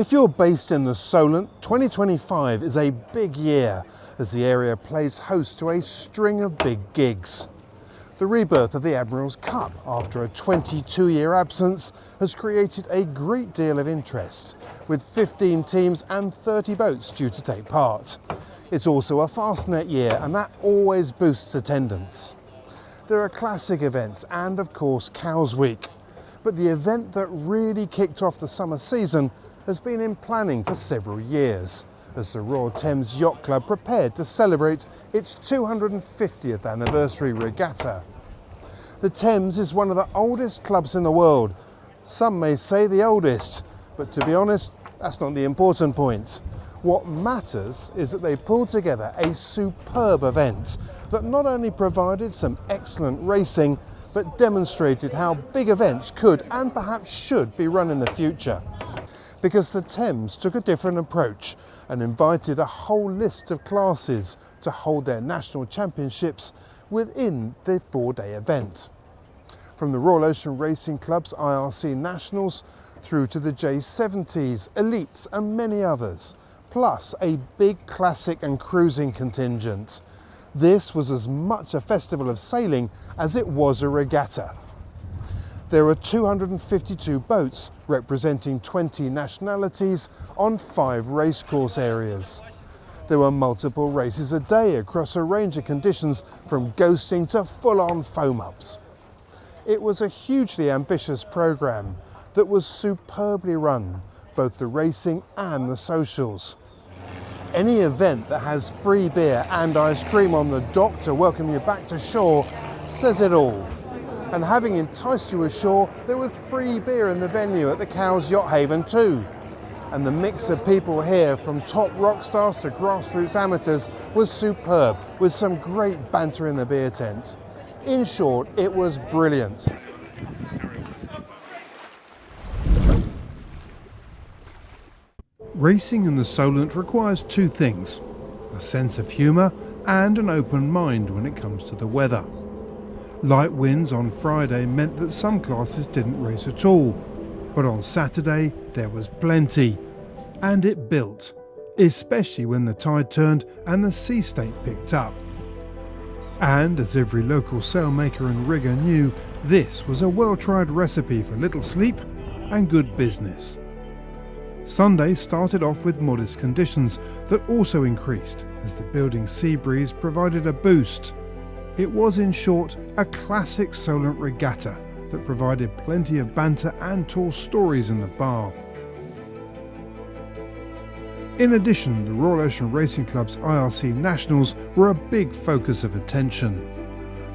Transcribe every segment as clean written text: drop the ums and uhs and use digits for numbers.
If you're based in the Solent, 2025 is a big year as the area plays host to a string of big gigs. The rebirth of the Admiral's Cup after a 22-year absence has created a great deal of interest, with 15 teams and 30 boats due to take part. It's also a Fastnet year, and that always boosts attendance. There are classic events and, of course, Cows Week. But the event that really kicked off the summer season has been in planning for several years, as the Royal Thames Yacht Club prepared to celebrate its 250th anniversary regatta. The Thames is one of the oldest clubs in the world. Some may say the oldest, but to be honest, that's not the important point. What matters is that they pulled together a superb event that not only provided some excellent racing, but demonstrated how big events could and perhaps should be run in the future. Because the Thames took a different approach and invited a whole list of classes to hold their national championships within the 4-day event. From the Royal Ocean Racing Club's IRC Nationals through to the J70s, Elites and many others, plus a big classic and cruising contingent. This was as much a festival of sailing as it was a regatta. There were 252 boats representing 20 nationalities on 5 racecourse areas. There were multiple races a day across a range of conditions from ghosting to full-on foam-ups. It was a hugely ambitious programme that was superbly run, both the racing and the socials. Any event that has free beer and ice cream on the dock to welcome you back to shore says it all. And having enticed you ashore, there was free beer in the venue at the Cowes Yacht Haven too. And the mix of people here, from top rock stars to grassroots amateurs, was superb, with some great banter in the beer tent. In short, it was brilliant. Racing in the Solent requires 2 things: a sense of humour and an open mind when it comes to the weather. Light winds on Friday meant that some classes didn't race at all, but on Saturday there was plenty, and it built, especially when the tide turned and the sea state picked up. And as every local sailmaker and rigger knew, this was a well-tried recipe for little sleep and good business. Sunday started off with modest conditions that also increased as the building sea breeze provided a boost. It was, in short, a classic Solent regatta that provided plenty of banter and tall stories in the bar. In addition, the Royal Ocean Racing Club's IRC Nationals were a big focus of attention.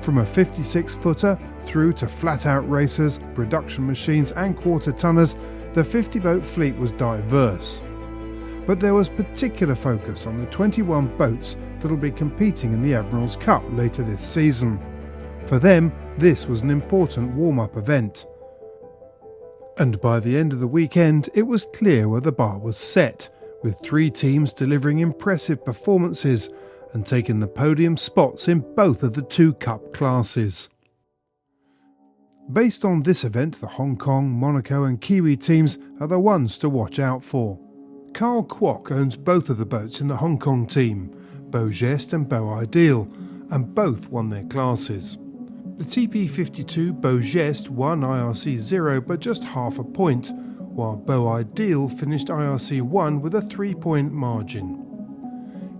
From a 56-footer through to flat-out racers, production machines and quarter-tonners, the 50-boat fleet was diverse. But there was particular focus on the 21 boats that will be competing in the Admiral's Cup later this season. For them, this was an important warm-up event. And by the end of the weekend, it was clear where the bar was set, with 3 teams delivering impressive performances and taking the podium spots in both of the 2 Cup classes. Based on this event, the Hong Kong, Monaco and Kiwi teams are the ones to watch out for. Carl Kwok owns both of the boats in the Hong Kong team, Beau Geste and Beau Ideal, and both won their classes. The TP52 Beau Geste won IRC 0 by just half a point, while Beau Ideal finished IRC 1 with a 3-point margin.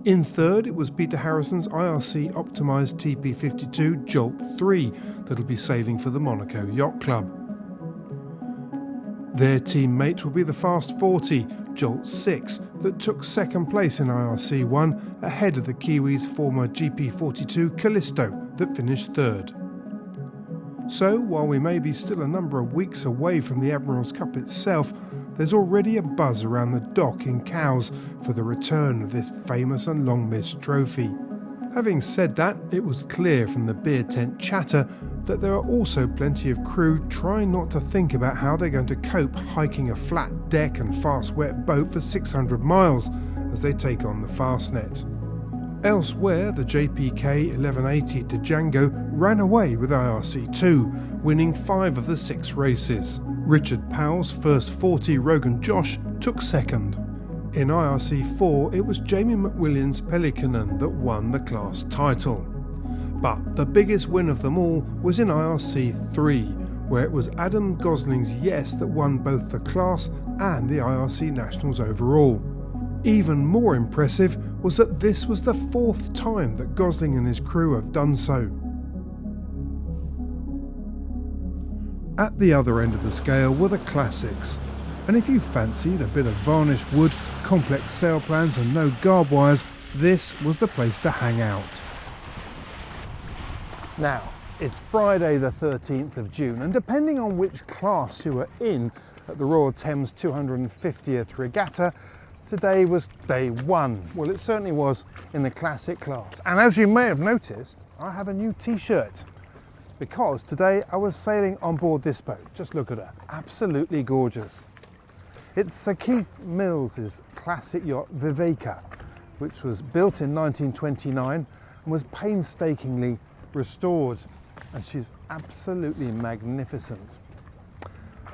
In third, it was Peter Harrison's IRC optimised TP52 Jolt 3 that'll be sailing for the Monaco Yacht Club. Their teammate will be the Fast 40 Jolt 6 that took second place in IRC 1 ahead of the Kiwis' former GP42 Callisto that finished third. So, while we may be still a number of weeks away from the Admiral's Cup itself, there's already a buzz around the dock in Cowes for the return of this famous and long-missed trophy. Having said that, it was clear from the beer tent chatter that there are also plenty of crew trying not to think about how they're going to cope hiking a flat deck and fast wet boat for 600 miles as they take on the Fastnet. Elsewhere, the JPK 1180 Django ran away with IRC2, winning 5 of the 6 races. Richard Powell's first 40 Rogan Josh took second. In IRC 4 it was Jamie McWilliams Pelikanen that won the class title. But the biggest win of them all was in IRC 3, where it was Adam Gosling's Yes that won both the class and the IRC Nationals overall. Even more impressive was that this was the 4th time that Gosling and his crew have done so. At the other end of the scale were the classics, and if you fancied a bit of varnished wood, complex sail plans and no garb wires, this was the place to hang out. Now, it's Friday the 13th of June, and depending on which class you were in at the Royal Thames 250th Regatta, today was day 1. Well, it certainly was in the classic class. And as you may have noticed, I have a new t-shirt, because today I was sailing on board this boat. Just look at her, absolutely gorgeous. It's Sir Keith Mills's classic yacht Viveka, which was built in 1929 and was painstakingly restored, and she's absolutely magnificent.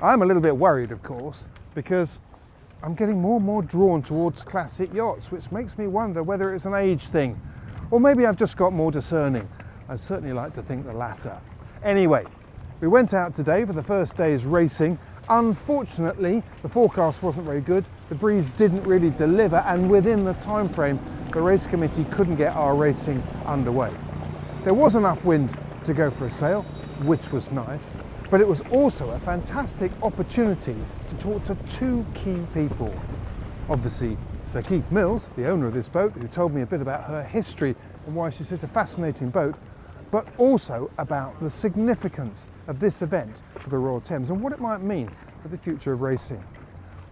I'm a little bit worried, of course, because I'm getting more and more drawn towards classic yachts, which makes me wonder whether it's an age thing, or maybe I've just got more discerning. I'd certainly like to think the latter. Anyway, we went out today for the first day's racing. Unfortunately, the forecast wasn't very good. The breeze didn't really deliver, and within the time frame, the race committee couldn't get our racing underway. There was enough wind to go for a sail, which was nice, but it was also a fantastic opportunity to talk to 2 key people. Obviously, Sir Keith Mills, the owner of this boat, who told me a bit about her history and why she's such a fascinating boat, but also about the significance of this event for the Royal Thames and what it might mean for the future of racing.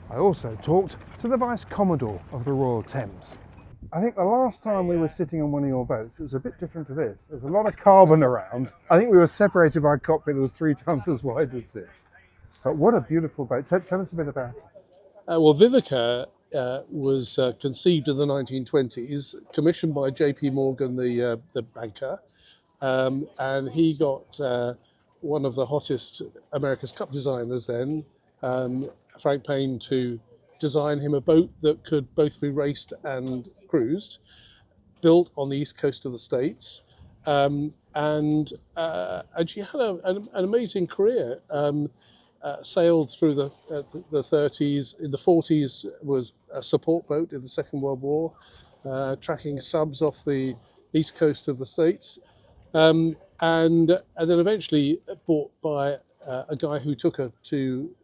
I also talked to the Vice Commodore of the Royal Thames. I think the last time we were sitting on one of your boats, it was a bit different to this. There's a lot of carbon around. I think we were separated by a cockpit that was 3 times as wide as this. But what a beautiful boat. Tell us a bit about it. Well, Viveka was conceived in the 1920s, commissioned by J.P. Morgan, the banker, and he got one of the hottest America's Cup designers then, Frank Payne, to design him a boat that could both be raced and cruised, built on the east coast of the States, and she had an amazing career. Sailed through the 30s. In the 40s was a support boat in the Second World War, tracking subs off the east coast of the States, and then eventually bought by a guy who took her to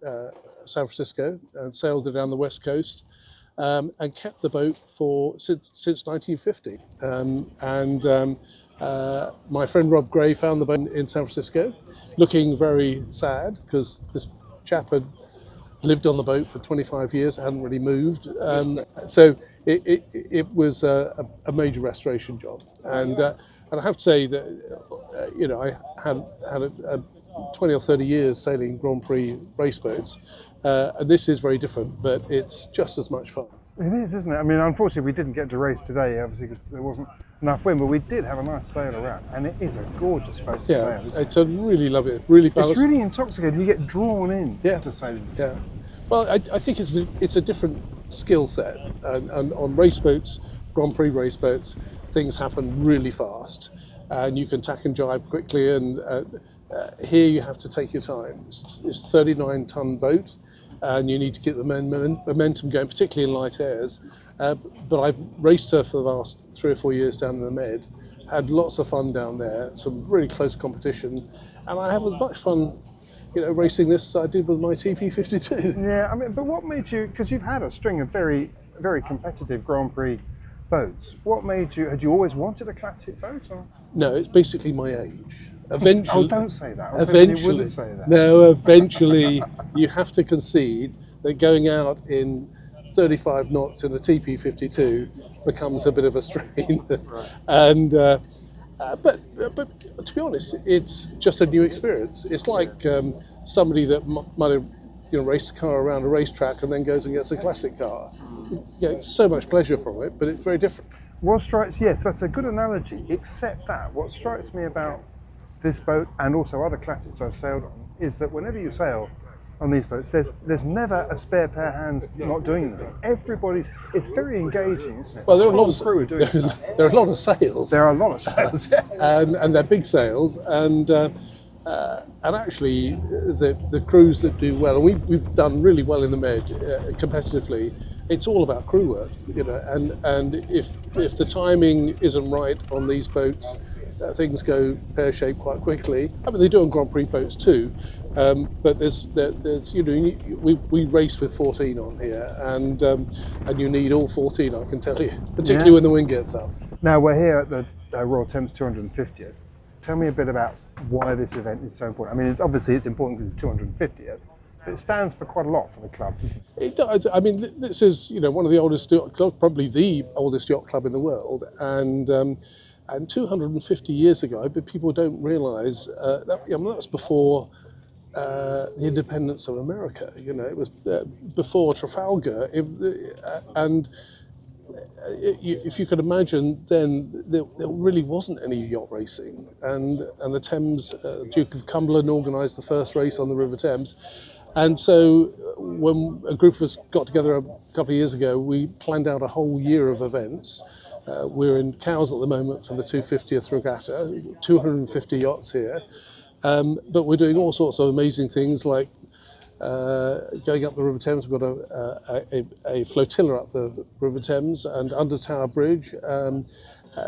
San Francisco and sailed her down the west coast, and kept the boat since 1950. My friend Rob Gray found the boat in San Francisco, looking very sad because this chap had lived on the boat for 25 years, hadn't really moved. So it was a major restoration job, and I have to say that I had a 20 or 30 years sailing Grand Prix race boats, and this is very different, but it's just as much fun. It is, isn't it? I mean, unfortunately, we didn't get to race today, obviously, because there wasn't enough wind, but we did have a nice sail around, and it is a gorgeous boat to sail. It's a really lovely, really balanced. It's really intoxicating. You get drawn in to sailing this boat. Well, I think it's a different skill set, and on race boats, Grand Prix race boats, things happen really fast, and you can tack and jibe quickly, and here you have to take your time. It's a 39-ton boat, and you need to get the momentum going, particularly in light airs. But I've raced her for the last 3 or 4 years down in the Med, had lots of fun down there, some really close competition, and I have as much fun, racing this as I did with my TP52. Yeah, I mean, but what made you, because you've had a string of very, very competitive Grand Prix boats, what made you, had you always wanted a classic boat? Or? No, it's basically my age. Eventually, don't say that. Eventually, you wouldn't say that. No, eventually you have to concede that going out in 35 knots in a TP52 becomes a bit of a strain. Right. And but to be honest, it's just a new experience. It's like somebody that might have raced a car around a racetrack and then goes and gets a classic car. So much pleasure from it, but it's very different. What strikes, yes, that's a good analogy, except that what strikes me about this boat and also other classics I've sailed on is that whenever you sail, on these boats, there's never a spare pair of hands not doing anything. It's very engaging, isn't it? Well, there are a lot of crew doing stuff. there are a lot of sails. There are a lot of sails, and they're big sails, and actually the crews that do well, and we've done really well in the Med competitively. It's all about crew work, and if the timing isn't right on these boats, things go pear-shaped quite quickly. I mean, they do on Grand Prix boats too, but there's we race with 14 on here, and you need all 14, I can tell you, particularly when the wind gets up. Now we're here at the Royal Thames 250th. Tell me a bit about why this event is so important. I mean, it's important because it's 250th, but it stands for quite a lot for the club, doesn't it? It does. I mean, this is one of the oldest yacht clubs, probably the oldest yacht club in the world, and 250 years ago, but people don't realise that was before the independence of America. It was before Trafalgar, if you could imagine, then there really wasn't any yacht racing, and the Thames Duke of Cumberland organised the first race on the River Thames, and so when a group of us got together a couple of years ago, we planned out a whole year of events. We're in Cowes at the moment for the 250th Regatta, 250 yachts here, but we're doing all sorts of amazing things like going up the River Thames. We've got a flotilla up the River Thames and under Tower Bridge.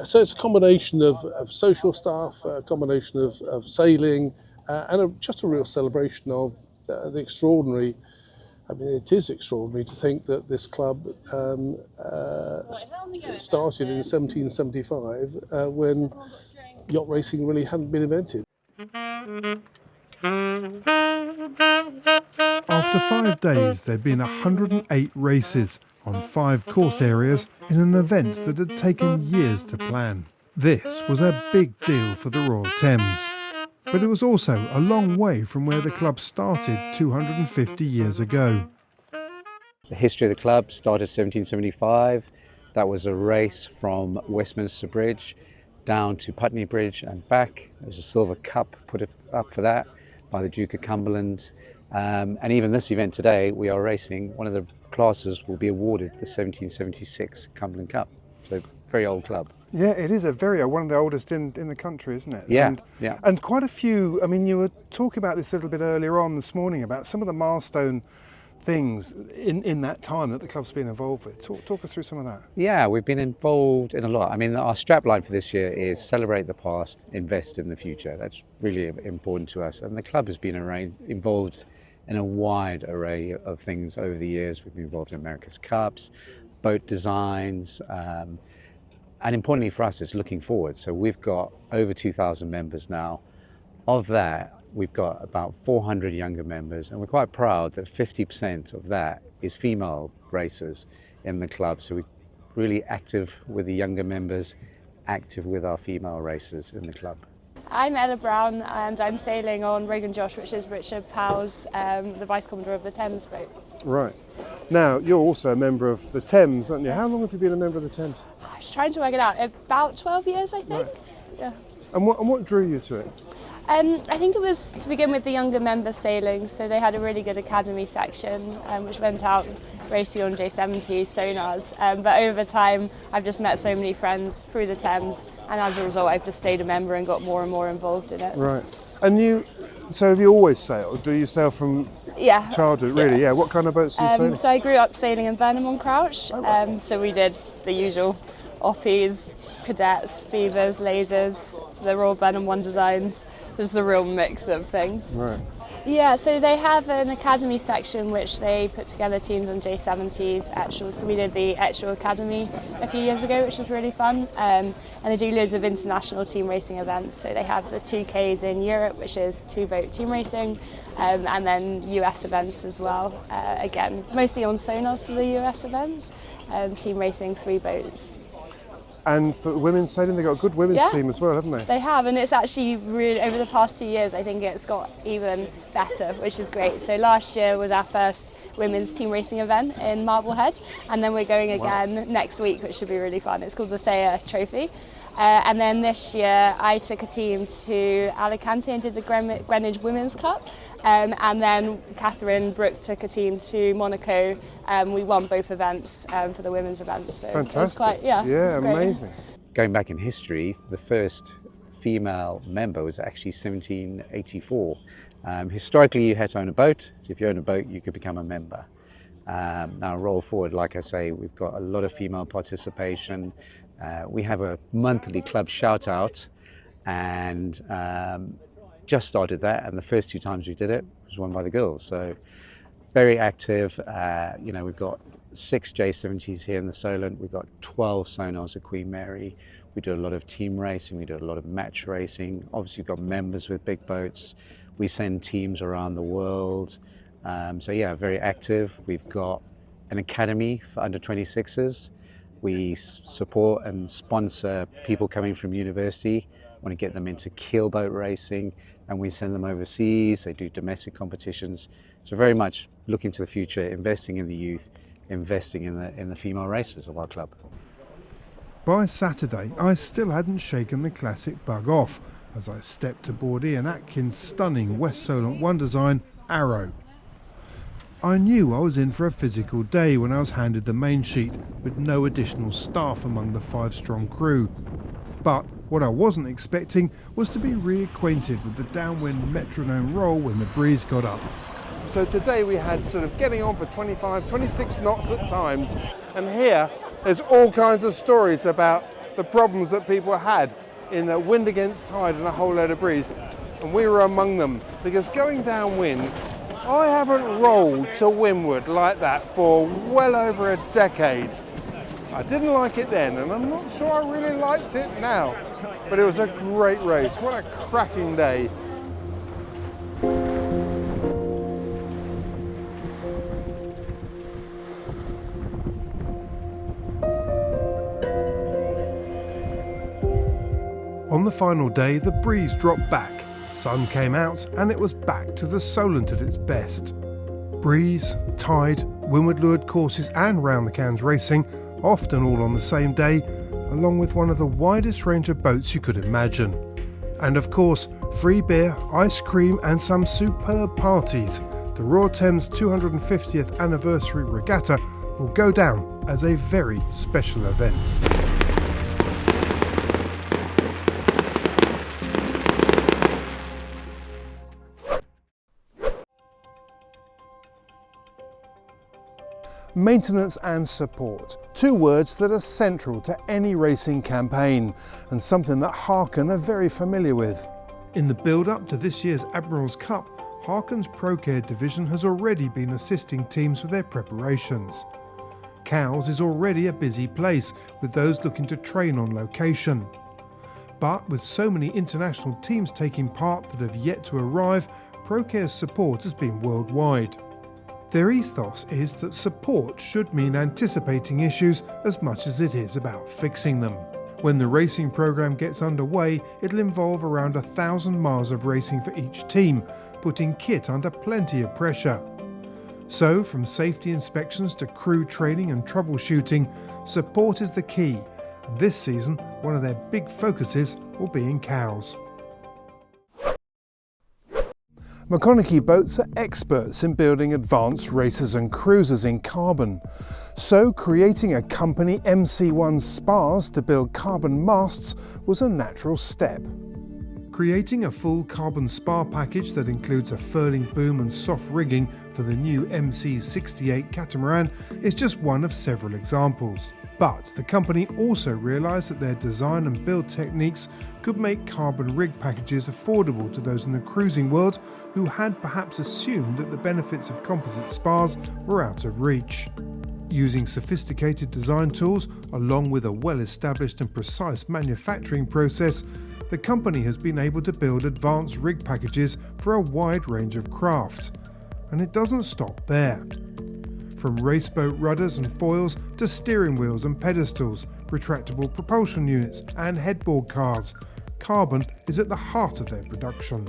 So it's a combination of social stuff, a combination of sailing, and just a real celebration of the extraordinary. I mean, it is extraordinary to think that this club started in 1775 when yacht racing really hadn't been invented. After 5 days, there'd been 108 races on 5 course areas in an event that had taken years to plan. This was a big deal for the Royal Thames, but it was also a long way from where the club started 250 years ago. The history of the club started 1775. That was a race from Westminster Bridge down to Putney Bridge and back. There was a silver cup put up for that by the Duke of Cumberland. And even this event today, we are racing, one of the classes will be awarded the 1776 Cumberland Cup. So very old club. Yeah, it is one of the oldest in the country, isn't it? Yeah, And quite a few, I mean, you were talking about this a little bit earlier on this morning about some of the milestone things in that time that the club's been involved with. Talk us through some of that. Yeah, we've been involved in a lot. I mean, our strapline for this year is celebrate the past, invest in the future. That's really important to us. And the club has been involved in a wide array of things over the years. We've been involved in America's Cups, boat designs, and importantly for us is looking forward. So we've got over 2,000 members now. Of that, we've got about 400 younger members, and we're quite proud that 50% of that is female racers in the club. So we're really active with the younger members, active with our female racers in the club. I'm Ella Brown and I'm sailing on Rogan Josh, which is Richard Powell's, the Vice Commodore of the Thames boat. Right. Now, you're also a member of the Thames, aren't you? How long have you been a member of the Thames? I was trying to work it out. About 12 years, I think. Right. Yeah. And what drew you to it? I think it was to begin with the younger members sailing, so they had a really good academy section which went out racing on J70s, sonars, but over time I've just met so many friends through the Thames, and as a result I've just stayed a member and got more and more involved in it. Right. And so have you always sailed? Do you sail from childhood, really? Yeah. What kind of boats do you sail? So I grew up sailing in Burnham on Crouch, so we did the usual Oppies, Cadets, Fevers, Lasers, the Royal Burnham One designs, just a real mix of things. Right. Yeah, so they have an academy section which they put together teams on J70s, Etchels. So we did the Etchel Academy a few years ago, which was really fun. And they do loads of international team racing events. So they have the 2Ks in Europe, which is 2-boat team racing, and then US events as well. Again, mostly on sonars for the US events, team racing 3 boats. And for women's sailing, they've got a good women's team as well, haven't they? They have, and it's actually really, over the past 2 years, I think it's got even better, which is great. So last year was our first women's team racing event in Marblehead, and then we're going again next week, which should be really fun. It's called the Thayer Trophy. And then this year I took a team to Alicante and did the Greenwich Women's Cup. And then Catherine Brooke took a team to Monaco. We won both events for the women's event. So Fantastic. It was quite, it was great. Amazing. Going back in history, the first female member was actually 1784. Historically, you had to own a boat, so if you own a boat, you could become a member. Now, roll forward, like I say, we've got a lot of female participation. We have a monthly club shout out, and just started that, and the first 2 times we did it was won by the girls. So very active. We've got 6 J70s here in the Solent. We've got 12 sonars at Queen Mary. We do a lot of team racing. We do a lot of match racing. Obviously, we've got members with big boats. We send teams around the world. Very active. We've got an academy for under 26s. We support and sponsor people coming from university, want to get them into keelboat racing, and we send them overseas. They do domestic competitions. So very much looking to the future, investing in the youth, investing in the female racers of our club. By Saturday, I still hadn't shaken the classic bug off as I stepped aboard Ian Atkin's stunning West Solent one design, Arrow. I knew I was in for a physical day when I was handed the main sheet with no additional staff among the 5-strong crew. But what I wasn't expecting was to be reacquainted with the downwind metronome roll when the breeze got up. So today we had sort of getting on for 25, 26 knots at times, and here there's all kinds of stories about the problems that people had in the wind against tide and a whole load of breeze, and we were among them, because going downwind, I haven't rolled to windward like that for well over a decade. I didn't like it then, and I'm not sure I really liked it now, but it was a great race. What a cracking day. On the final day, the breeze dropped back, sun came out, and it was back to the Solent at its best. Breeze, tide, windward lured courses and round the cans racing, often all on the same day, along with one of the widest range of boats you could imagine. And of course, free beer, ice cream and some superb parties. The Royal Thames 250th anniversary regatta will go down as a very special event. Maintenance and support, 2 words that are central to any racing campaign, and something that Harken are very familiar with. In the build-up to this year's Admiral's Cup, Harken's Procare division has already been assisting teams with their preparations. Cowes is already a busy place, with those looking to train on location. But with so many international teams taking part that have yet to arrive, Procare's support has been worldwide. Their ethos is that support should mean anticipating issues as much as it is about fixing them. When the racing programme gets underway, it'll involve around 1,000 miles of racing for each team, putting kit under plenty of pressure. So, from safety inspections to crew training and troubleshooting, support is the key. And this season, one of their big focuses will be in Cowes. McConaughey boats are experts in building advanced racers and cruisers in carbon. So creating a company, MC1 Spars, to build carbon masts was a natural step. Creating a full carbon spar package that includes a furling boom and soft rigging for the new MC68 catamaran is just one of several examples. But the company also realised that their design and build techniques could make carbon rig packages affordable to those in the cruising world who had perhaps assumed that the benefits of composite spars were out of reach. Using sophisticated design tools, along with a well-established and precise manufacturing process, the company has been able to build advanced rig packages for a wide range of craft. And it doesn't stop there. From raceboat rudders and foils to steering wheels and pedestals, retractable propulsion units and headboard cars, carbon is at the heart of their production.